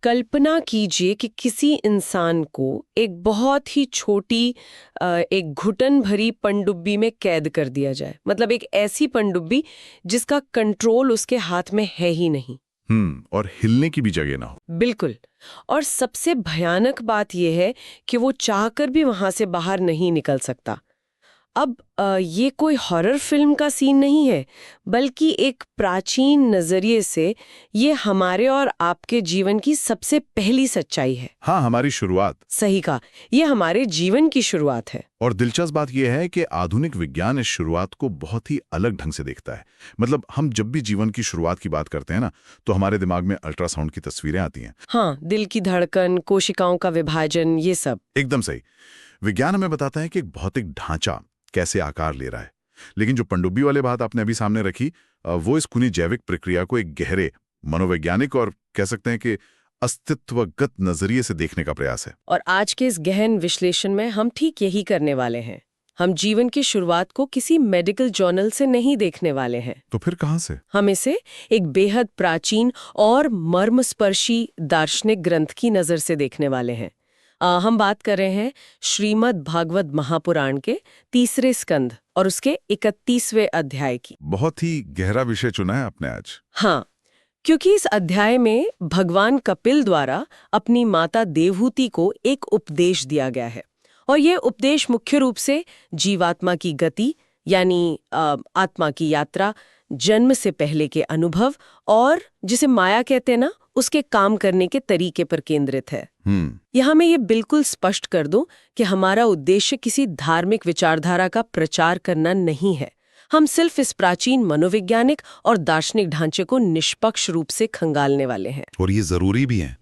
कल्पना कीजिए कि किसी इंसान को एक बहुत ही छोटी एक घुटन भरी पनडुब्बी में कैद कर दिया जाए। मतलब एक ऐसी पनडुब्बी जिसका कंट्रोल उसके हाथ में है ही नहीं। और हिलने की भी जगह ना हो। बिल्कुल। और सबसे भयानक बात यह है कि वो चाहकर भी वहां से बाहर नहीं निकल सकता। अब ये कोई हॉरर फिल्म का सीन नहीं है, बल्कि एक प्राचीन नजरिए से ये हमारे और आपके जीवन की सबसे पहली सच्चाई है। हाँ, हमारी शुरुआत। सही कहा, ये हमारे जीवन की शुरुआत है। और दिलचस्प बात यह है कि आधुनिक विज्ञान इस शुरुआत को बहुत ही अलग ढंग से देखता है। मतलब हम जब भी जीवन की शुरुआत की बात करते हैं ना, तो हमारे दिमाग में अल्ट्रासाउंड की तस्वीरें आती हैं। हाँ, दिल की धड़कन, कोशिकाओं का विभाजन, ये सब। एकदम सही। विज्ञान हमें बताता है कि एक भौतिक ढांचा कैसे आकार ले रहा है। लेकिन जो पनडुब्बी वाली बात आपने अभी सामने रखी, वो इस खुनी जैविक प्रक्रिया को एक गहरे मनोवैज्ञानिक और कह सकते हैं कि अस्तित्वगत नजरिए से देखने का प्रयास है। और आज के इस गहन विश्लेषण में हम ठीक यही करने वाले हैं। हम जीवन की शुरुआत को किसी मेडिकल जर्नल से नहीं देखने वाले हैं। तो फिर कहां से? हम इसे एक बेहद प्राचीन और मर्मस्पर्शी दार्शनिक ग्रंथ की नजर से देखने वाले हैं। हम बात कर रहे हैं श्रीमद् भागवत महापुराण के 3रे स्कंध और उसके 31वें अध्याय की। बहुत ही गहरा विषय चुना है आपने आज। हाँ, क्योंकि इस अध्याय में भगवान कपिल द्वारा अपनी माता देवहूति को एक उपदेश दिया गया है। और ये उपदेश मुख्य रूप से जीवात्मा की गति, यानी आत्मा की यात्रा, जन्म से पहले के अनुभव और जिसे माया कहते हैं ना, उसके काम करने के तरीके पर केंद्रित है। यहाँ मैं ये बिल्कुल स्पष्ट कर दूं कि हमारा उद्देश्य किसी धार्मिक विचारधारा का प्रचार करना नहीं है। हम सिर्फ इस प्राचीन मनोवैज्ञानिक और दार्शनिक ढांचे को निष्पक्ष रूप से खंगालने वाले हैं। और ये जरूरी भी है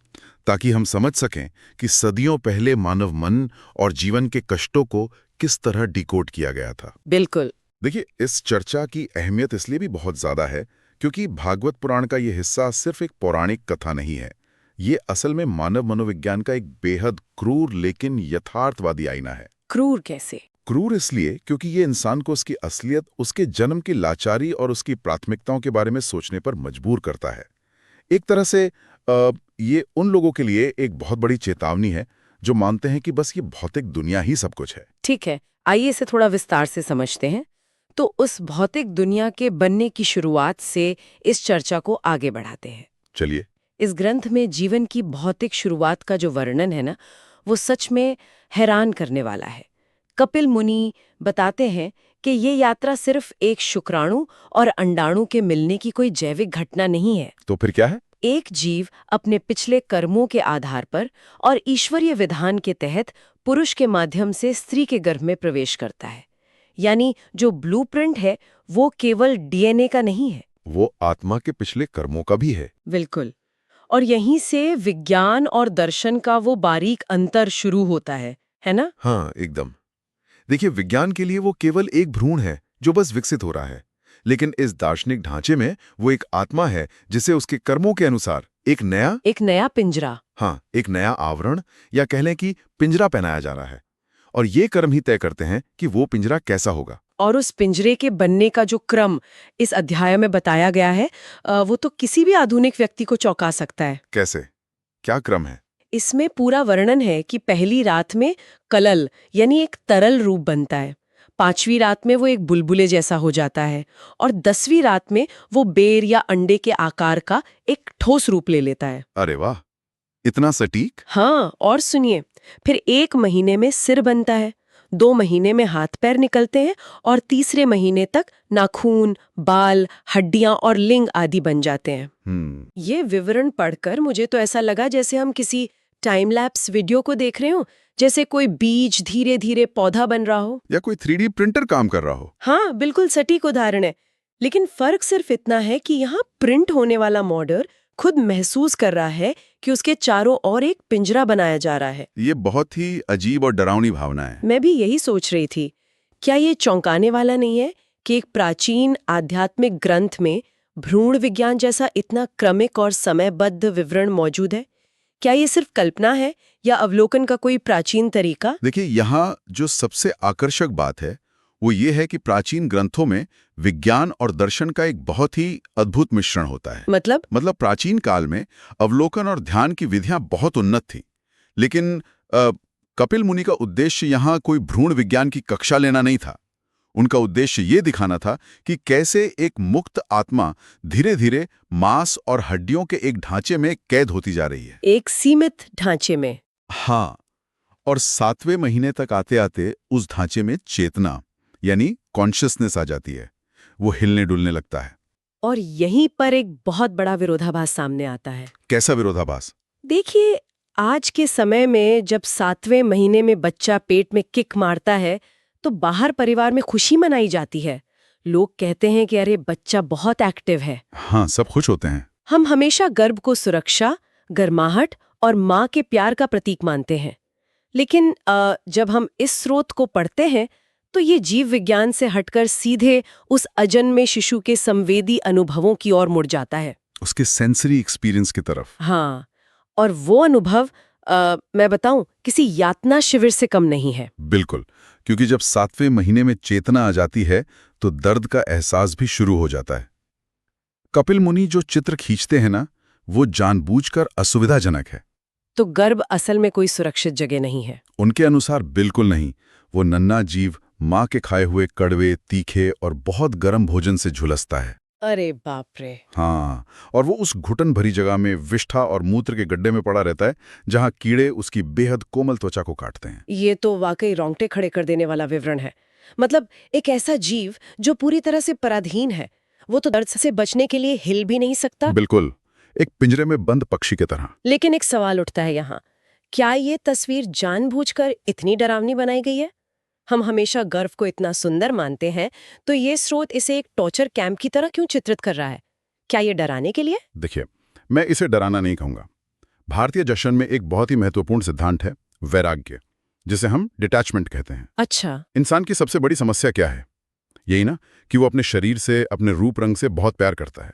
ताकि हम समझ सकें कि सदियों पहले मानव मन और जीवन के कष्टों को किस तरह डिकोड किया गया था। बिल्कुल। देखिए, इस चर्चा की अहमियत इसलिए भी बहुत ज्यादा है क्योंकि भागवत पुराण का ये हिस्सा सिर्फ एक पौराणिक कथा नहीं है। ये असल में मानव मनोविज्ञान का एक बेहद क्रूर लेकिन यथार्थवादी आईना है। क्रूर कैसे? क्रूर इसलिए क्योंकि ये इंसान को उसकी असलियत, उसके जन्म की लाचारी और उसकी प्राथमिकताओं के बारे में सोचने पर मजबूर करता है। एक तरह से ये उन लोगों के लिए एक बहुत बड़ी चेतावनी है जो मानते हैं कि बस ये भौतिक दुनिया ही सब कुछ है। ठीक है, आइए इसे थोड़ा विस्तार से समझते हैं। तो उस भौतिक दुनिया के बनने की शुरुआत से इस चर्चा को आगे बढ़ाते हैं। चलिए। इस ग्रंथ में जीवन की भौतिक शुरुआत का जो वर्णन है ना, वो सच में हैरान करने वाला है। कपिल मुनि बताते हैं कि ये यात्रा सिर्फ एक शुक्राणु और अंडाणु के मिलने की कोई जैविक घटना नहीं है। तो फिर क्या है? एक जीव अपने पिछले कर्मों के आधार पर और ईश्वरीय विधान के तहत पुरुष के माध्यम से स्त्री के गर्भ में प्रवेश करता है। यानी जो ब्लूप्रिंट है वो केवल डीएनए का नहीं है, वो आत्मा के पिछले कर्मों का भी है। बिल्कुल। और यहीं से विज्ञान और दर्शन का वो बारीक अंतर शुरू होता है ना? हाँ, एकदम। देखिए, विज्ञान के लिए वो केवल एक भ्रूण है जो बस विकसित हो रहा है, लेकिन इस दार्शनिक ढांचे में वो एक आत्मा है जिसे उसके कर्मों के अनुसार एक नया पिंजरा, हाँ, एक नया आवरण या कह लें कि पिंजरा पहनाया जा रहा है। और ये कर्म ही तय करते हैं कि वो पिंजरा कैसा होगा। और उस पिंजरे के बनने का जो क्रम इस अध्याय में बताया गया है, वो तो किसी भी आधुनिक व्यक्ति को चौंका सकता है। कैसे? क्या क्रम है? इसमें पूरा वर्णन है कि पहली रात में कलल यानी एक तरल रूप बनता है, 5वीं रात में वो एक बुलबुले जैसा हो जाता है और 10वीं रात में वो बेर या अंडे के आकार का एक ठोस रूप ले लेता है। अरे वाह, इतना सटीक! हाँ, और सुनिए, फिर 1 महीने में सिर बनता है, 2 महीने में हाथ पैर निकलते हैं और 3रे महीने तक नाखून, बाल, हड्डियां और लिंग आदि बन जाते हैं। ये विवरण पढ़कर मुझे तो ऐसा लगा जैसे हम किसी टाइम लैप्स वीडियो को देख रहे हो, जैसे कोई बीज धीरे धीरे पौधा बन रहा हो या कोई 3D प्रिंटर काम कर रहा हो। हाँ, बिल्कुल सटीक उदाहरण है। लेकिन फर्क सिर्फ इतना है कि यहाँ प्रिंट होने वाला मॉडल खुद महसूस कर रहा है कि उसके चारों ओर एक पिंजरा बनाया जा रहा है। ये बहुत ही अजीब और डरावनी भावना है। मैं भी यही सोच रही थी, क्या ये चौंकाने वाला नहीं है कि एक प्राचीन आध्यात्मिक ग्रंथ में भ्रूण विज्ञान जैसा इतना क्रमिक और समयबद्ध विवरण मौजूद है? क्या ये सिर्फ कल्पना है या अवलोकन का कोई प्राचीन तरीका? देखिए, यहाँ जो सबसे आकर्षक बात है वो ये है कि प्राचीन ग्रंथों में विज्ञान और दर्शन का एक बहुत ही अद्भुत मिश्रण होता है। मतलब प्राचीन काल में अवलोकन और ध्यान की विधियां बहुत उन्नत थी, लेकिन कपिल मुनि का उद्देश्य यहाँ कोई भ्रूण विज्ञान की कक्षा लेना नहीं था। उनका उद्देश्य ये दिखाना था कि कैसे एक मुक्त आत्मा धीरे धीरे मांस और हड्डियों के एक ढांचे में कैद होती जा रही है, एक सीमित ढांचे में। हाँ, और 7वें महीने तक आते आते उस ढांचे में चेतना यानी कॉन्शियसनेस आ जाती है। वो हिलने डुलने लगता है। और यहीं पर एक बहुत बड़ा विरोधाभास सामने आता है। कैसा विरोधाभास? देखिए, आज के समय में जब 7वें महीने में बच्चा पेट में किक मारता है तो बाहर परिवार में खुशी मनाई जाती है। लोग कहते हैं कि अरे बच्चा बहुत एक्टिव है। हाँ, सब खुश होते हैं। हम हमेशा गर्भ को सुरक्षा, गर्माहट और माँ के प्यार का प्रतीक मानते हैं। लेकिन जब हम इस स्रोत को पढ़ते हैं तो ये जीव विज्ञान से हटकर सीधे उस अजन्मे शिशु के संवेदी अनुभवों की ओर मुड़ जाता है, उसके सेंसरी एक्सपीरियंस की तरफ। हाँ, और वो अनुभव मैं बताऊं किसी यातना शिविर से कम नहीं है। बिल्कुल, क्योंकि जब 7वें महीने में चेतना आ जाती है तो दर्द का एहसास भी शुरू हो जाता है। कपिल मुनि जो चित्र खींचते हैं ना, वो जानबूझकर असुविधाजनक है। तो गर्भ असल में कोई सुरक्षित जगह नहीं है। उनके अनुसार बिल्कुल नहीं। वो नन्हा जीव माँ के खाए हुए कड़वे, तीखे और बहुत गर्म भोजन से झुलसता है। अरे बाप रे। हाँ, और वो उस घुटन भरी जगह में विष्ठा और मूत्र के गड्ढे में पड़ा रहता है, जहाँ कीड़े उसकी बेहद कोमल त्वचा को काटते हैं। ये तो वाकई रोंगटे खड़े कर देने वाला विवरण है। मतलब एक ऐसा जीव जो पूरी तरह से पराधीन है, वो तो दर्द से बचने के लिए हिल भी नहीं सकता। बिल्कुल, एक पिंजरे में बंद पक्षी की तरह। लेकिन एक सवाल उठता है यहाँ, क्या ये तस्वीर जानबूझकर इतनी डरावनी बनाई गई है? हम हमेशा गर्भ को इतना सुंदर मानते हैं, तो ये स्रोत इसे एक टॉर्चर कैंप की तरह क्यों चित्रित कर रहा है? क्या ये डराने के लिए? देखिए, मैं इसे डराना नहीं कहूंगा। भारतीय दर्शन में एक बहुत ही महत्वपूर्ण सिद्धांत है वैराग्य, जिसे हम डिटैचमेंट कहते हैं। अच्छा। इंसान की सबसे बड़ी समस्या क्या है? यही ना कि वो अपने शरीर से, अपने रूप रंग से बहुत प्यार करता है।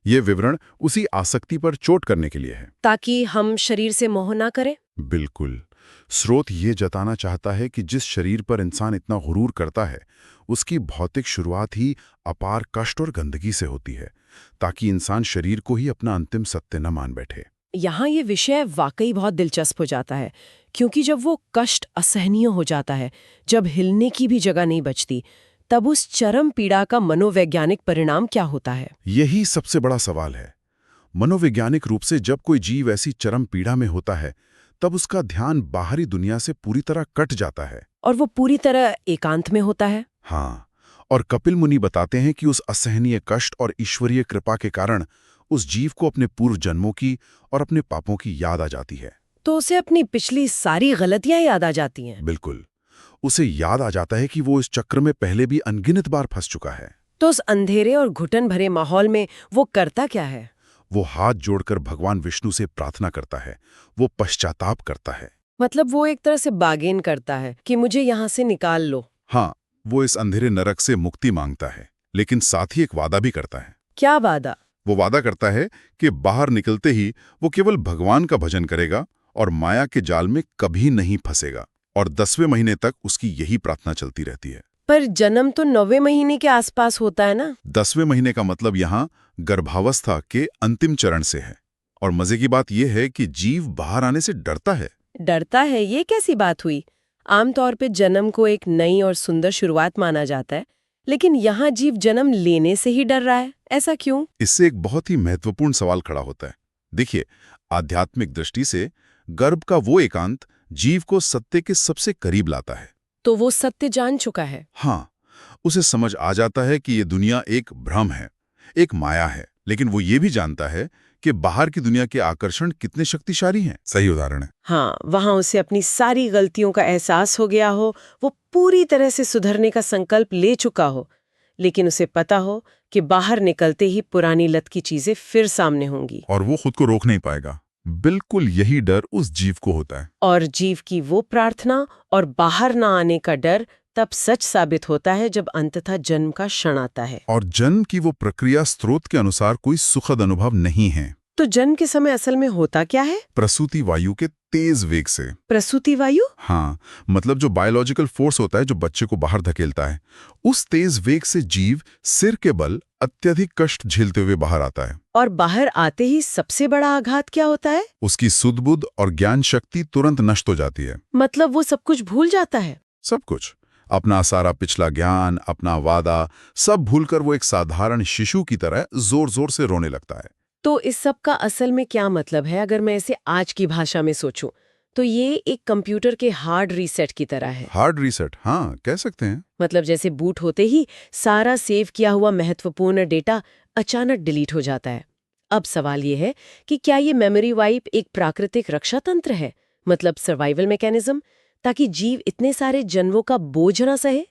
ये विवरण उसी आसक्ति पर चोट करने के लिए है, ताकि हम शरीर से मोह ना करें। बिल्कुल। स्रोत ये जताना चाहता है कि जिस शरीर पर इंसान इतना गुरूर करता है, उसकी भौतिक शुरुआत ही अपार कष्ट और गंदगी से होती है, ताकि इंसान शरीर को ही अपना अंतिम सत्य न मान बैठे। यहाँ ये विषय वाकई बहुत दिलचस्प हो जाता है, क्योंकि जब वो कष्ट असहनीय हो जाता है, जब हिलने की भी जगह नहीं बचती, तब उस चरम पीड़ा का मनोवैज्ञानिक परिणाम क्या होता है? यही सबसे बड़ा सवाल है। मनोवैज्ञानिक रूप से जब कोई जीव ऐसी चरम पीड़ा में होता है, तब उसका ध्यान बाहरी दुनिया से पूरी तरह कट जाता है। और वो पूरी तरह एकांत में होता है। हाँ, और कपिल मुनि बताते हैं कि उस असहनीय कष्ट और ईश्वरीय कृपा के कारण उस जीव को अपने पूर्व जन्मों की और अपने पापों की याद आ जाती है। तो उसे अपनी पिछली सारी गलतियां याद आ जाती हैं। बिल्कुल, उसे याद आ जाता है कि वो इस चक्र में पहले भी अनगिनत बार फंस चुका है। तो उस अंधेरे और घुटन भरे माहौल में वो करता क्या है? वो हाथ जोड़कर भगवान विष्णु से प्रार्थना करता है, वो पश्चाताप करता है। मतलब वो एक तरह से बागेन करता है कि मुझे यहाँ से निकाल लो। हाँ, वो इस अंधेरे नरक से मुक्ति मांगता है, लेकिन साथ ही एक वादा भी करता है। क्या वादा? वो वादा करता है कि बाहर निकलते ही वो केवल भगवान का भजन करेगा और माया के जाल में कभी नहीं फंसेगा। और 10वें महीने तक उसकी यही प्रार्थना चलती रहती है। पर जन्म तो 9वें महीने के आसपास होता है ना? 10वें महीने का मतलब यहाँ गर्भावस्था के अंतिम चरण से है। और मजे की बात यह है कि जीव बाहर आने से डरता है। डरता है? ये कैसी बात हुई? आमतौर पे जन्म को एक नई और सुंदर शुरुआत माना जाता है, लेकिन यहाँ जीव जन्म लेने से ही डर रहा है, ऐसा क्यों? इससे एक बहुत ही महत्वपूर्ण सवाल खड़ा होता है। देखिए, आध्यात्मिक दृष्टि से गर्भ का वो एकांत जीव को सत्य के सबसे करीब लाता है। तो वो सत्य जान चुका है। हाँ, उसे समझ आ जाता है कि ये दुनिया एक भ्रम है, एक माया है, लेकिन वो ये भी जानता है कि बाहर की दुनिया के आकर्षण कितने शक्तिशाली हैं। सही उदाहरण है। हाँ, वहाँ उसे अपनी सारी गलतियों का एहसास हो गया हो, वो पूरी तरह से सुधरने का संकल्प ले चुका हो, लेकिन उसे पता हो कि बाहर निकलते ही पुरानी लत की चीजें फिर सामने होंगी। और वो खुद को रोक नहीं पाएगा। बिल्कुल यही डर उस जीव को होता है। और जीव की वो प्रार्थना और बाहर ना आने का डर तब सच साबित होता है जब अंततः जन्म का क्षण आता है। और जन्म की वो प्रक्रिया स्रोत के अनुसार कोई सुखद अनुभव नहीं है। तो जन्म के समय असल में होता क्या है? प्रसूति वायु के तेज वेग से। प्रसूति वायु? हाँ, मतलब जो बायोलॉजिकल फोर्स होता है जो बच्चे को बाहर धकेलता है, उस तेज वेग से जीव सिर के बल अत्यधिक कष्ट झेलते हुए बाहर आता है। और बाहर आते ही सबसे बड़ा आघात क्या होता है? उसकी सुध-बुध और ज्ञान शक्ति तुरंत नष्ट हो जाती है। मतलब वो सब कुछ भूल जाता है? सब कुछ, अपना सारा पिछला ज्ञान, अपना वादा, सब भूलकर वो एक साधारण शिशु की तरह जोर जोर से रोने लगता है। तो इस सब का असल में क्या मतलब है? अगर मैं इसे आज की भाषा में सोचूं, तो ये एक कंप्यूटर के हार्ड रीसेट की तरह है। हार्ड रीसेट, हाँ, कह सकते हैं। मतलब जैसे बूट होते ही सारा सेव किया हुआ महत्वपूर्ण डेटा अचानक डिलीट हो जाता है। अब सवाल ये है कि क्या ये मेमोरी वाइप एक प्राकृतिक रक्षा तंत्र है, मतलब सर्वाइवल मैकेनिज्म, ताकि जीव इतने सारे जन्मों का बोझ न सहे?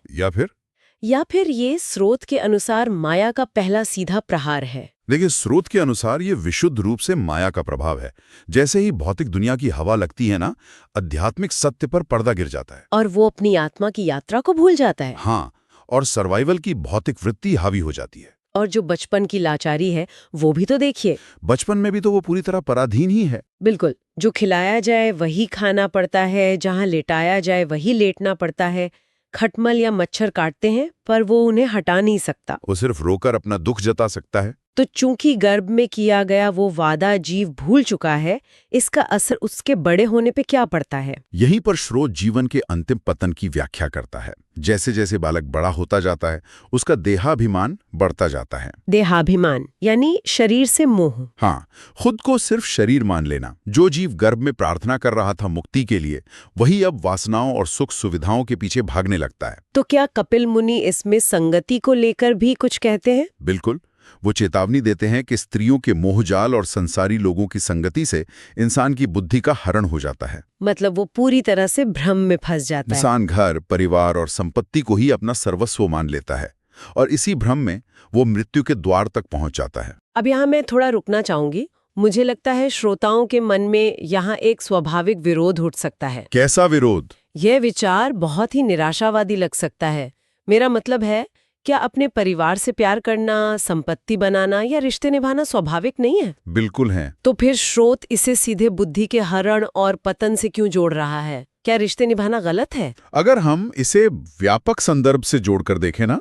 या फिर ये स्रोत के अनुसार माया का पहला सीधा प्रहार है? देखिए, स्रोत के अनुसार ये विशुद्ध रूप से माया का प्रभाव है। जैसे ही भौतिक दुनिया की हवा लगती है ना, आध्यात्मिक सत्य पर पर्दा गिर जाता है। और वो अपनी आत्मा की यात्रा को भूल जाता है। हाँ, और सर्वाइवल की भौतिक वृत्ति हावी हो जाती है। और जो बचपन की लाचारी है, वो भी तो देखिए। बचपन में भी तो वो पूरी तरह पराधीन ही है। बिल्कुल, जो खिलाया जाए वही खाना पड़ता है, जहाँ लेटाया जाए वही लेटना पड़ता है। खटमल या मच्छर काटते हैं पर वो उन्हें हटा नहीं सकता। वो सिर्फ रोकर अपना दुख जता सकता है। तो चूंकि गर्भ में किया गया वो वादा जीव भूल चुका है, इसका असर उसके बड़े होने पे क्या पड़ता है? यहीं पर स्रोत जीवन के अंतिम पतन की व्याख्या करता है। जैसे जैसे बालक बड़ा होता जाता है, उसका देहाभिमान बढ़ता जाता है। देहाभिमान यानी शरीर से मोह। हाँ, खुद को सिर्फ शरीर मान लेना। जो जीव गर्भ में प्रार्थना कर रहा था मुक्ति के लिए, वही अब वासनाओं और सुख सुविधाओं के पीछे भागने लगता है। तो क्या कपिल मुनि इसमें संगति को लेकर भी कुछ कहते हैं? बिल्कुल, वो चेतावनी देते हैं कि स्त्रियों के मोहजाल और संसारी लोगों की संगति से इंसान की बुद्धि का हरण हो जाता है। मतलब वो पूरी तरह से भ्रम में फंस जाता है। इंसान घर, परिवार और संपत्ति को ही अपना सर्वस्व मान लेता है और इसी भ्रम में वो मृत्यु के द्वार तक पहुंच जाता है। अब यहाँ मैं थोड़ा रुकना चाहूंगी। मुझे लगता है श्रोताओं के मन में यहाँ एक स्वाभाविक विरोध उठ सकता है। कैसा विरोध? यह विचार बहुत ही निराशावादी लग सकता है। मेरा मतलब है, क्या अपने परिवार से प्यार करना, संपत्ति बनाना या रिश्ते निभाना स्वाभाविक नहीं है? बिल्कुल है। तो फिर स्रोत इसे सीधे बुद्धि के हरण और पतन से क्यों जोड़ रहा है? क्या रिश्ते निभाना गलत है? अगर हम इसे व्यापक संदर्भ से जोड़कर देखें ना,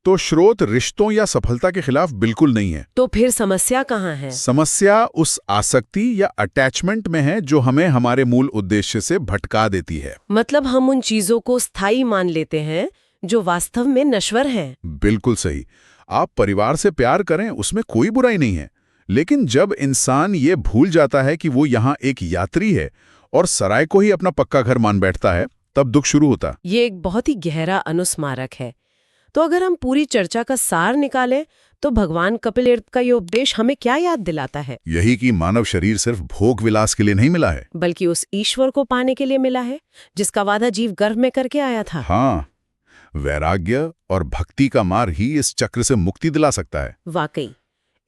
तो स्रोत रिश्तों या सफलता के खिलाफ बिल्कुल नहीं है। तो फिर समस्या कहाँ है? समस्या उस आसक्ति या अटैचमेंट में है जो हमें हमारे मूल उद्देश्य से भटका देती है। मतलब हम उन चीजों को स्थायी मान लेते हैं जो वास्तव में नश्वर हैं। बिल्कुल सही। आप परिवार से प्यार करें, उसमें कोई बुराई नहीं है, लेकिन जब इंसान ये भूल जाता है कि वो यहाँ एक यात्री है और सराय को ही अपना पक्का घर मान बैठता है, तब दुख शुरू होता। ये एक बहुत ही गहरा अनुस्मारक है। तो अगर हम पूरी चर्चा का सार निकालें, तो भगवान कपिल का ये उपदेश हमें क्या याद दिलाता है? यही कि मानव शरीर सिर्फ भोग विलास के लिए नहीं मिला है, बल्कि उस ईश्वर को पाने के लिए मिला है जिसका वादा जीव गर्भ में करके आया था। हाँ, वैराग्य और भक्ति का मार्ग ही इस चक्र से मुक्ति दिला सकता है। वाकई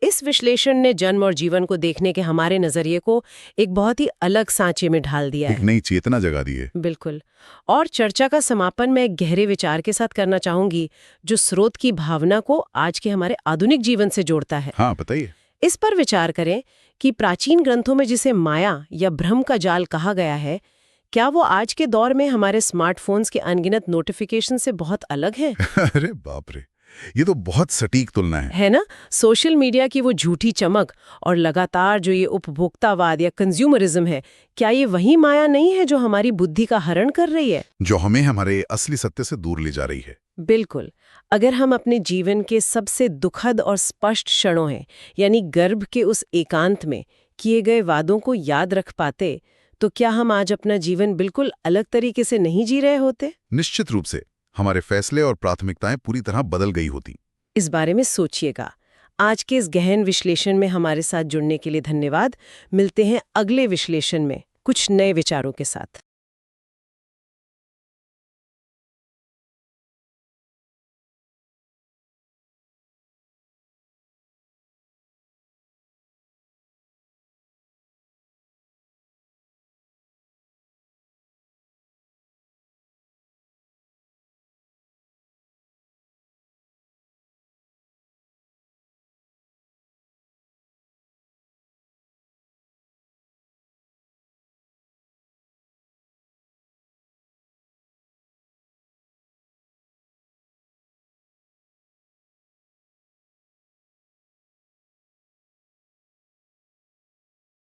इस विश्लेषण ने जन्म और जीवन को देखने के हमारे नजरिए को एक बहुत ही अलग सांचे में ढाल दिया है। एक नई चेतना जगा दी है। बिल्कुल। और चर्चा का समापन मैं एक गहरे विचार के साथ करना चाहूंगी, जो स्रोत की भावना को आज के हमारे आधुनिक जीवन से जोड़ता है। हाँ, बताइए। इस पर विचार करें कि प्राचीन ग्रंथों में जिसे माया या भ्रम का जाल कहा गया है, क्या वो आज के दौर में हमारे स्मार्टफोन्स के अनगिनत नोटिफिकेशन से बहुत अलग है? अरे बाप रे, ये तो बहुत सटीक तुलना है ना? सोशल मीडिया की वो झूठी चमक और लगातार जो ये उपभोक्तावाद या कंज्यूमरिज्म है, क्या ये वही माया नहीं है जो हमारी बुद्धि का हरण कर रही है, जो हमें हमारे असली सत्य से दूर ले जा रही है? बिल्कुल। अगर हम अपने जीवन के सबसे दुखद और स्पष्ट क्षणों हैं, यानी गर्भ के उस एकांत में किए गए वादों को याद रख पाते, तो क्या हम आज अपना जीवन बिल्कुल अलग तरीके से नहीं जी रहे होते? निश्चित रूप से हमारे फैसले और प्राथमिकताएं पूरी तरह बदल गई होती। इस बारे में सोचिएगा। आज के इस गहन विश्लेषण में हमारे साथ जुड़ने के लिए धन्यवाद। मिलते हैं अगले विश्लेषण में कुछ नए विचारों के साथ।